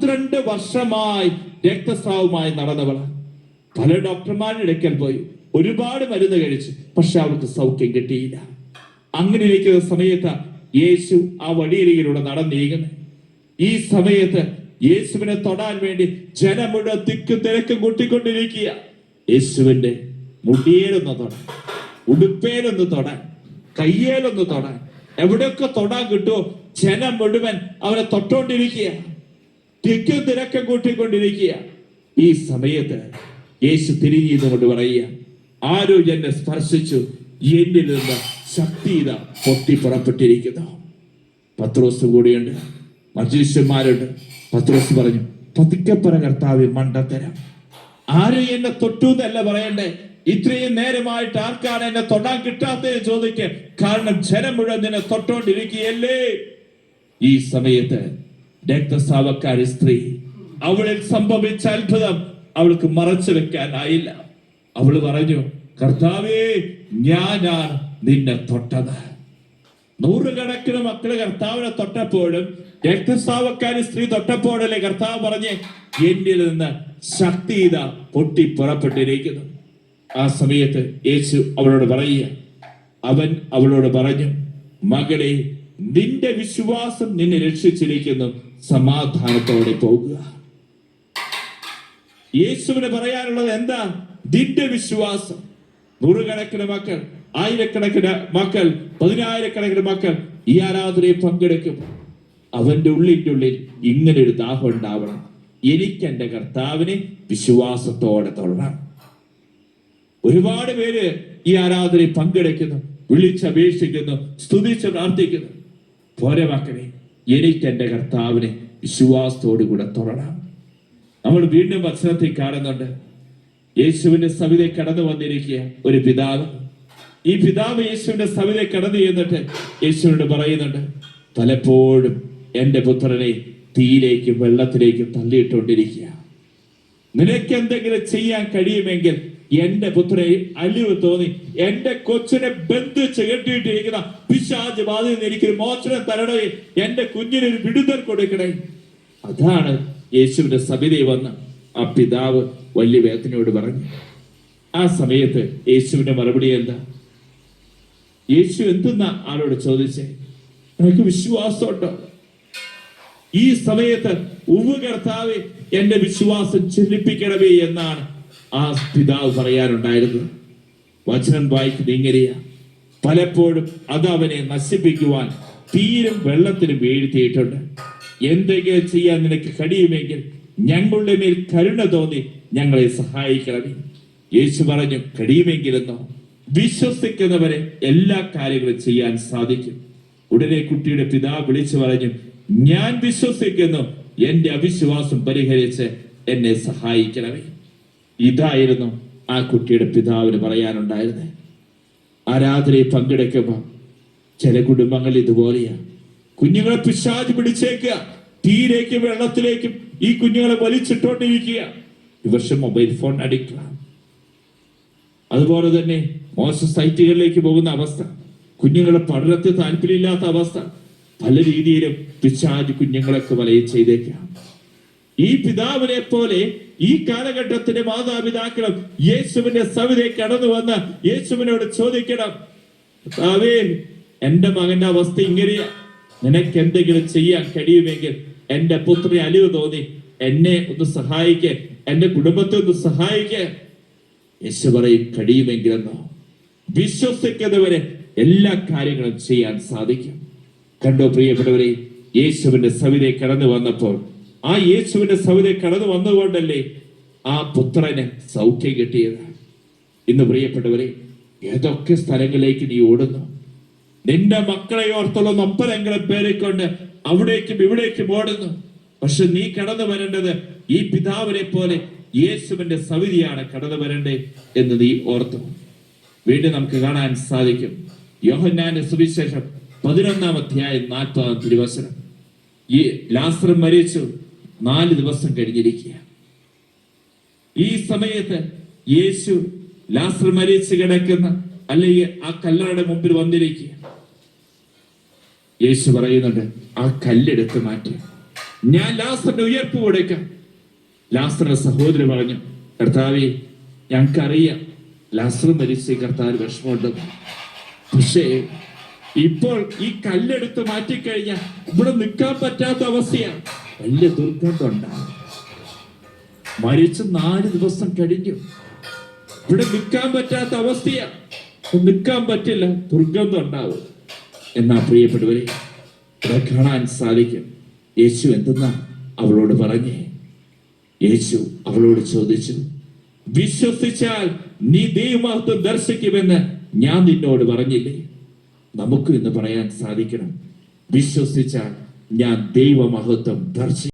12 വർഷമായി രക്തസ്രാവമായി നടന്നവള്. പല ഡോക്ടർമാരുടെ അടുക്കൽ പോയി, ഒരുപാട് മരുന്ന് കഴിച്ചു, പക്ഷെ അവൾക്ക് സൗഖ്യം കിട്ടിയില്ല. അങ്ങനെ ഇരിക്കുന്ന സമയത്ത് യേശു ആ വഴിയരികിലൂടെ നടന്നീങ്ങുന്നു. ഈ സമയത്ത് യേശുവിനെ തൊടാൻ വേണ്ടി ജനം മുഴുവൻ തിക്കും തിരക്കും കൂട്ടിക്കൊണ്ടിരിക്കുക. യേശുവിന്റെ മുടിയേലൊന്ന് തൊടാൻ, ഉടുപ്പേലൊന്ന് തൊടാൻ, കയ്യേലൊന്ന് തൊടാൻ, എവിടെയൊക്കെ തൊടാൻ കിട്ടുമോ ജനം മുഴുവൻ അവനെ തൊട്ടോണ്ടിരിക്കുക, തിക്കും തിരക്കും കൂട്ടിക്കൊണ്ടിരിക്കുക. ഈ സമയത്ത് യേശു തിരിഞ്ഞുകൊണ്ട് പറയുക, ആരോ എന്നെ സ്പർശിച്ചു, എന്നിൽ നിന്ന് ശക്തി ഇതാ പൊട്ടി പുറപ്പെട്ടിരിക്കുന്നു. പത്രോസ് കൂടിയുണ്ട്, മജീഷ്യന്മാരുണ്ട്. പത്രോസ് പറഞ്ഞു, പതുക്കെ പറ കർത്താവേ, മണ്ടത്തരം. ആരും എന്നെ തൊട്ടു എന്നല്ല പറയണ്ടേ, ഇത്രയും നേരമായിട്ട് ആർക്കാണ് എന്നെ തൊടാൻ കിട്ടാത്തത് ചോദിക്കുക. കാരണം ജനം മുഴുവൻ നിന്നെ തൊട്ടോണ്ടിരിക്കുകയല്ലേ. ഈ സമയത്ത് രക്തസ്രാവക്കാരി സ്ത്രീ, അവളിൽ സംഭവിച്ച അത്ഭുതം അവൾക്ക് മറച്ചു വെക്കാനായില്ല. അവള് പറഞ്ഞു, കർത്താവേ, ഞാനാണ് നിന്നെ തൊട്ടത്. 100 കണക്കിന് മക്കള് കർത്താവിനെ തൊട്ടപ്പോഴും രക്തസ്രാവക്കാരി സ്ത്രീ തൊട്ടപ്പോഴല്ലേ കർത്താവ് പറഞ്ഞ്, എന്നിൽ നിന്ന് ശക്തി ഇതാ പൊട്ടി പുറപ്പെട്ടിരിക്കുന്നു. ആ സമയത്ത് യേശു അവളോട് പറയുക, അവൻ അവളോട് പറഞ്ഞു, മകളെ, നിന്റെ വിശ്വാസം നിന്നെ രക്ഷിച്ചിരിക്കുന്നു, സമാധാനത്തോടെ പോകുക. യേശുവിന് പറയാനുള്ളത് എന്താ? നിന്റെ വിശ്വാസം. 100 കണക്കിന് മക്കൾ, 1000കണക്കിന് മക്കൾ, 10000കണക്കിന് മക്കൾ ഈ ആരാധനയിൽ പങ്കെടുക്കും. അവന്റെ ഉള്ളിൽ ഇങ്ങനെ ഒരു ദാഹം ഉണ്ടാവണം, എനിക്ക് എന്റെ കർത്താവിനെ വിശ്വാസത്തോടെ തൊഴണം. ഒരുപാട് പേര് ഈ ആരാധനയിൽ പങ്കെടുക്കുന്നു, വിളിച്ചപേക്ഷിക്കുന്നു, സ്തുതിച്ച് പ്രാർത്ഥിക്കുന്നു. പോരെ മക്കളെ, എനിക്ക് എന്റെ കർത്താവിനെ വിശ്വാസത്തോടു കൂടെ തൊഴണം. നമ്മൾ വീണ്ടും വചനത്തിൽ കാണുന്നുണ്ട്, യേശുവിന്റെ സവിധെ കടന്നു വന്നിരിക്കുക ഒരു പിതാവ്. ഈ പിതാവ് യേശുവിന്റെ സവിധെ കടന്നു ചെന്നിട്ട് യേശുവിനോട് പറയുന്നുണ്ട്, പലപ്പോഴും എന്റെ പുത്രനെ തീയിലേക്കും വെള്ളത്തിലേക്കും തള്ളിയിട്ടുകൊണ്ടിരിക്കുക. നിനക്ക് എന്തെങ്കിലും ചെയ്യാൻ കഴിയുമെങ്കിൽ എന്റെ പുത്രനെ അലിവ് തോന്നി എന്റെ കൊച്ചിനെ ബന്ധിച്ച് കെട്ടിയിട്ടിരിക്കുന്ന പിശാച് ബാധയിൽ നിന്ന് എനിക്കൊരു മോചനം തരണേ, എന്റെ കുഞ്ഞിനൊരു വിടുതൽ കൊടുക്കണേ. അതാണ് യേശുവിന്റെ സവിധെ വന്ന് ആ പിതാവ് വലിയ വേദനയോട് പറഞ്ഞു. ആ സമയത്ത് യേശുവിന്റെ മറുപടി എന്താ? യേശു എന്തെന്നാ ആളോട് ചോദിച്ചേ? നിനക്ക് വിശ്വാസമുണ്ടോ? ഈ സമയത്ത് ഉവ്വ് കർത്താവേ, എന്റെ വിശ്വാസം ചെല്ലിപ്പിക്കണമേ എന്നാണ് ആ പിതാവ് പറയാനുണ്ടായിരുന്നത്. വചനം വായിക്കുന്നത് ഇങ്ങനെയാ, പലപ്പോഴും അത് അവനെ നശിപ്പിക്കുവാൻ തീരും വെള്ളത്തിലും വീഴ്ത്തിയിട്ടുണ്ട്. എന്തെങ്കിലും ചെയ്യാൻ നിനക്ക് കഴിയുമെങ്കിൽ ഞങ്ങളുടെ മേൽ കരുണ തോന്നി ഞങ്ങളെ സഹായിക്കണമേ. യേശു പറഞ്ഞു, കഴിയുമെങ്കിലെന്നോ? വിശ്വസിക്കുന്നവരെ എല്ലാ കാര്യങ്ങളും ചെയ്യാൻ സാധിക്കും. ഉടനെ കുട്ടിയുടെ പിതാവ് വിളിച്ചു പറഞ്ഞു, ഞാൻ വിശ്വസിക്കുന്നു, എന്റെ അവിശ്വാസം പരിഹരിച്ച് എന്നെ സഹായിക്കണമേ. ഇതായിരുന്നു ആ കുട്ടിയുടെ പിതാവിന് പറയാനുണ്ടായിരുന്നത്. ആരാധനയിൽ പങ്കെടുക്കുമ്പോൾ ചില കുടുംബങ്ങൾ ഇതുപോലെയാ. കുഞ്ഞുങ്ങളെ പിശാച് പിടിച്ചേക്കുക, തീയിലേക്കും വെള്ളത്തിലേക്കും ഈ കുഞ്ഞുങ്ങളെ വലിച്ചിട്ടോണ്ടിരിക്കുക. ഈ വർഷം മൊബൈൽ ഫോൺ അഡിക്റ്റാണ്. അതുപോലെ തന്നെ മോശം സൈറ്റുകളിലേക്ക് പോകുന്ന അവസ്ഥ, കുഞ്ഞുങ്ങളെ പഠനത്തിൽ താല്പര്യമില്ലാത്ത അവസ്ഥ, പല രീതിയിലും പിശാച് കുഞ്ഞുങ്ങളൊക്കെ വലയം ചെയ്തേക്കാം. ഈ പിതാവിനെ പോലെ ഈ കാലഘട്ടത്തിന്റെ മാതാപിതാക്കളും യേശുവിന്റെ സവിധെ കടന്നു വന്ന് യേശുവിനോട് ചോദിക്കണം, കർത്താവേ, എന്റെ മകന്റെ അവസ്ഥ ഇങ്ങനെയാ, നിനക്ക് എന്തെങ്കിലും ചെയ്യാൻ കഴിയുമെങ്കിൽ എന്റെ പുത്രനെ അലിവ് തോന്നി എന്നെ ഒന്ന് സഹായിക്കേ, എന്റെ കുടുംബത്തെ ഒന്ന് സഹായിക്കേ. യേശു പറയും, കഴിയുമെങ്കിലെന്നോ? വിശ്വസിക്കുന്നവരെ എല്ലാ കാര്യങ്ങളും ചെയ്യാൻ സാധിക്കും. കണ്ടോ പ്രിയപ്പെട്ടവരെ, യേശുവിന്റെ സവിധെ കടന്നു വന്നപ്പോൾ, ആ യേശുവിന്റെ സവിധെ കടന്നു വന്നുകൊണ്ടല്ലേ ആ പുത്രന് സൗഖ്യം കിട്ടിയത്. ഇന്ന് പ്രിയപ്പെട്ടവരെ, ഏതൊക്കെ സ്ഥലങ്ങളിലേക്ക് നീ ഓടുന്നു? നിന്റെ മക്കളെ ഓർത്തുള്ള നൊമ്പരങ്ങളും പേരെക്കൊണ്ട് അവിടേക്കും ഇവിടേക്കും ഓടുന്നു. പക്ഷെ നീ കടന്നു വരേണ്ടത് ഈ പിതാവിനെ പോലെ യേശുവിന്റെ സവിധിയാണ് കടന്നു വരണ്ടേ എന്ന് നീ ഓർത്തു. വീണ്ടും നമുക്ക് കാണാൻ സാധിക്കും യോഹന്നാന്റെ സുവിശേഷം 11-ാം അധ്യായം 40-ാം തിരുവചനം. ഈ ലാസർ മരിച്ചു, 4 ദിവസം കഴിഞ്ഞിരിക്കുക. ഈ സമയത്ത് യേശു ലാസർ മരിച്ചു കിടക്കുന്ന അല്ലെങ്കിൽ ആ കല്ലറയുടെ മുമ്പിൽ വന്നിരിക്കുക. യേശു പറയുന്നുണ്ട്, ആ കല്ലെടുത്ത് മാറ്റി. ഞാൻ ലാസറിന് ഉയർപ്പ് കൊടുക്കാം. ലാസറിന്റെ സഹോദരൻ പറഞ്ഞു, കർത്താവേ, ഞങ്ങൾക്കറിയാം ലാസർ മരിച്ച് കർത്താവ് വിഷമമുണ്ട്. പക്ഷേ ഇപ്പോൾ ഈ കല്ലെടുത്ത് മാറ്റിക്കഴിഞ്ഞാൽ ഇവിടെ നിൽക്കാൻ പറ്റാത്ത അവസ്ഥയാണ്. വലിയ ദുർഗന്ധം ഉണ്ടാകും. മരിച്ച് 4 ദിവസം കഴിഞ്ഞു. ഇവിടെ നിൽക്കാൻ പറ്റാത്ത അവസ്ഥയാണ്. നിൽക്കാൻ പറ്റില്ല, ദുർഗന്ധം ഉണ്ടാവും. എന്നാ പ്രിയപ്പെട്ടവരെ, ഇവിടെ കാണാൻ സാധിക്കും യേശു എന്തെന്നാ അവളോട് പറഞ്ഞേ. യേശു അവളോട് ചോദിച്ചു, വിശ്വസിച്ചാൽ നീ ദൈവമഹത്വം ദർശിക്കുമെന്ന് ഞാൻ നിന്നോട് പറഞ്ഞില്ലേ? നമുക്ക് ഇന്ന് പറയാൻ സാധിക്കണം, വിശ്വസിച്ചാൽ ഞാൻ ദൈവമഹത്വം ദർശിക്കും.